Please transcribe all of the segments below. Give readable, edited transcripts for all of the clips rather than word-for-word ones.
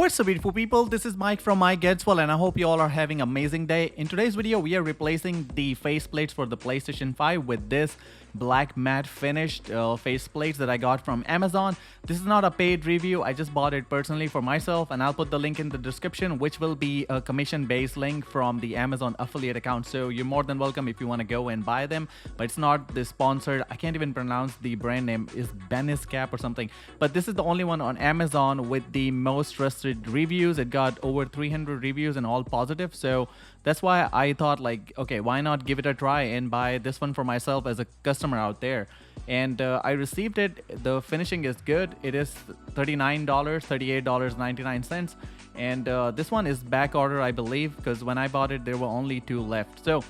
What's up, beautiful people? This is Mike from Mike Gets Well, and I hope you all are having an amazing day. In today's video, we are replacing the faceplates for the PlayStation 5 with this black matte finished faceplates that I got from Amazon. This is not a paid review. I just bought it personally for myself, and I'll put the link in the description, which will be a commission-based link from the Amazon affiliate account. So you're more than welcome if you want to go and buy them, but it's not the sponsored. I can't even pronounce the brand name. Is Beniscap or something, but this is the only one on Amazon with the most trusted reviews. It got over 300 reviews and all positive, so that's why I thought, like, okay, why not give it a try and buy this one for myself as a customer out there. And I received it. The finishing is good. It is $39, $38.99, and this one is back order, I believe, because when I bought it there were only 2 left. So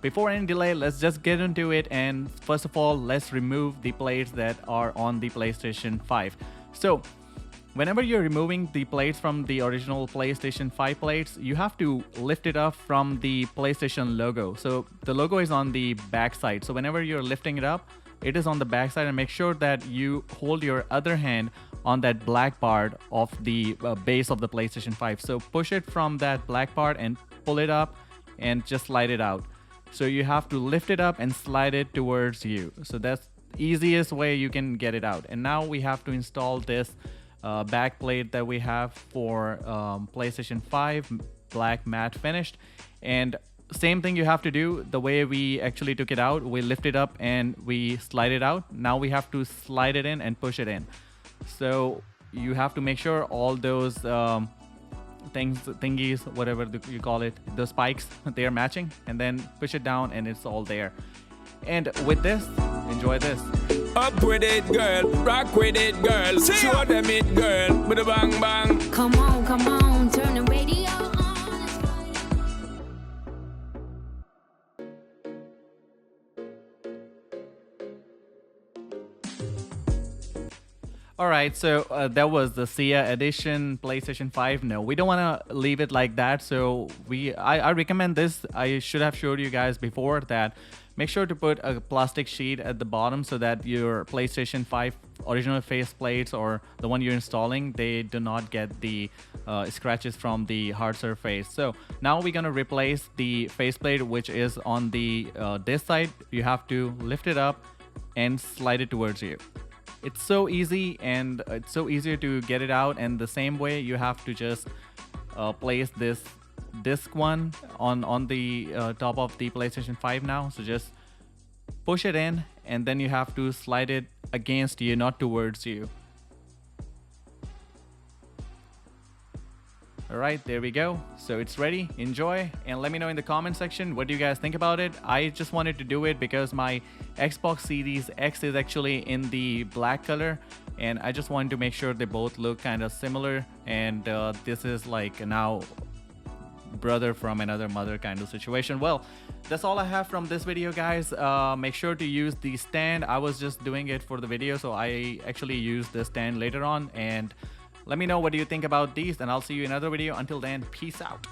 before any delay, let's just get into it. And first of all, let's remove the plates that are on the PlayStation 5. So whenever you're removing the plates from the original PlayStation 5 plates, you have to lift it up from the PlayStation logo. So the logo is on the back side. So whenever you're lifting it up, it is on the back side, and make sure that you hold your other hand on that black part of the base of the PlayStation 5. So push it from that black part and pull it up and just slide it out. So you have to lift it up and slide it towards you. So that's the easiest way you can get it out. And now we have to install this back plate that we have for PlayStation 5 black matte finished. And same thing you have to do the way we actually took it out. We lift it up and we slide it out. Now we have to slide it in and push it in. So you have to make sure all those thingies, whatever you call it, the spikes, they are matching, and then push it down and it's all there. And with this, enjoy this. Up with it, girl. Rock with it, girl. Show them it, girl. With a bang bang. Come on, turn the radio on. Alright, so that was the SIA edition PlayStation 5. No, we don't want to leave it like that. So I recommend this. I should have showed you guys before that. Make sure to put a plastic sheet at the bottom so that your PlayStation 5 original faceplates or the one you're installing, they do not get the scratches from the hard surface. So now we're going to replace the faceplate, which is on the this side. You have to lift it up and slide it towards you. It's so easy, and it's so easier to get it out. And the same way, you have to just place this disc one on the top of the PlayStation 5 now. So just push it in, and then you have to slide it against you, not towards you. Alright, there we go. So it's ready. Enjoy, and let me know in the comment section what do you guys think about it. I just wanted to do it because my Xbox Series X is actually in the black color, and I just wanted to make sure they both look kind of similar. And this is like now brother from another mother kind of situation. Well, that's all I have from this video, guys. Make sure to use the stand. I was just doing it for the video, so I actually used the stand later on. And let me know what do you think about these, and I'll see you in another video. Until then, peace out.